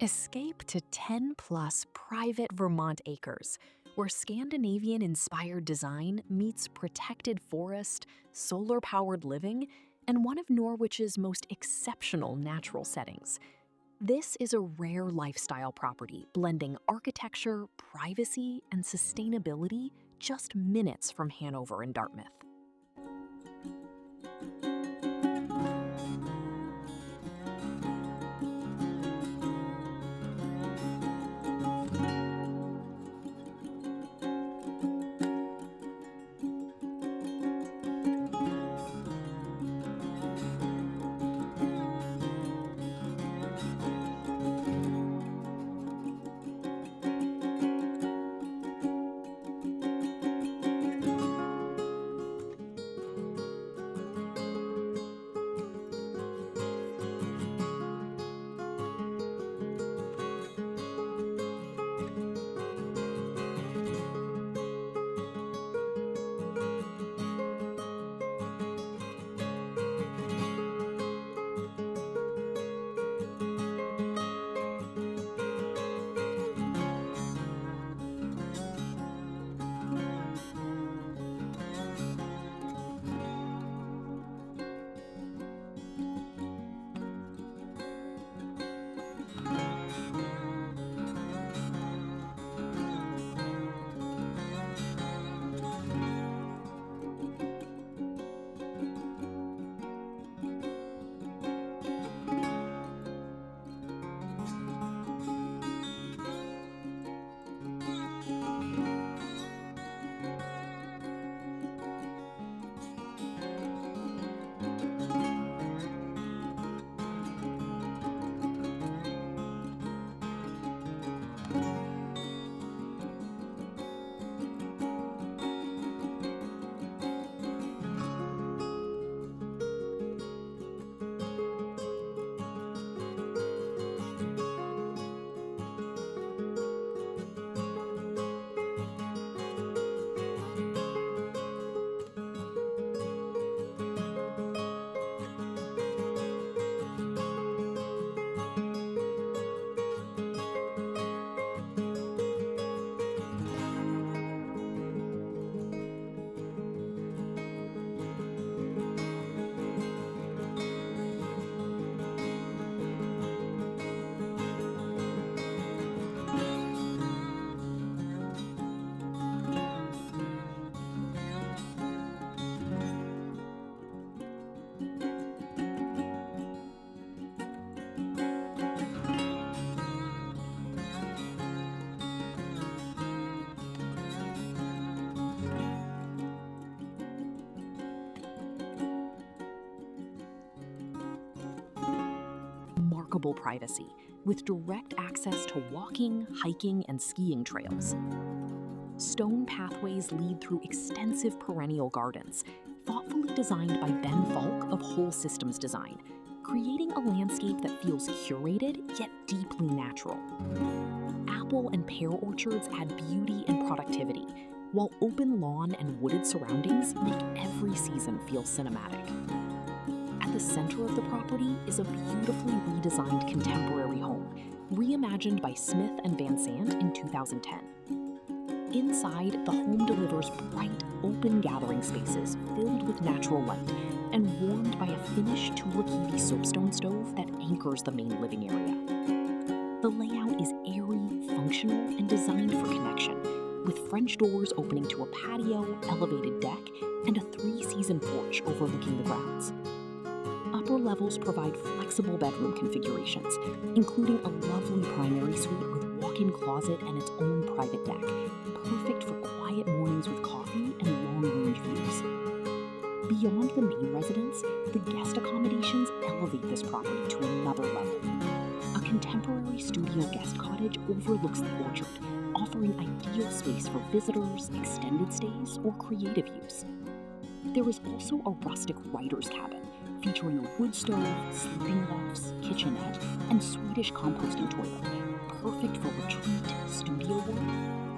Escape to 10-plus private Vermont acres, where Scandinavian-inspired design meets protected forest, solar-powered living, and one of Norwich's most exceptional natural settings. This is a rare lifestyle property blending architecture, privacy, and sustainability just minutes from Hanover and Dartmouth. Remarkable privacy, with direct access to walking, hiking, and skiing trails. Stone pathways lead through extensive perennial gardens, thoughtfully designed by Falk of Whole Systems Design, creating a landscape that feels curated yet deeply natural. Apple and pear orchards add beauty and productivity, while open lawn and wooded surroundings make every season feel cinematic. At the center of the property is a beautifully redesigned contemporary home, reimagined by Smith and Vansant in 2010. Inside, the home delivers bright, open gathering spaces filled with natural light and warmed by a Finnish Tulikivi soapstone stove that anchors the main living area. The layout is airy, functional, and designed for connection, with French doors opening to a patio, elevated deck, and a 3-season porch overlooking the grounds. Upper levels provide flexible bedroom configurations, including a lovely primary suite with walk-in closet and its own private deck, perfect for quiet mornings with coffee and long-range views. Beyond the main residence, the guest accommodations elevate this property to another level. A contemporary studio guest cottage overlooks the orchard, offering ideal space for visitors, extended stays, or creative use. There is also a rustic writer's cabin, featuring a wood stove, sleeping lofts, kitchenette, and Swedish composting toilet, perfect for retreat, studio work,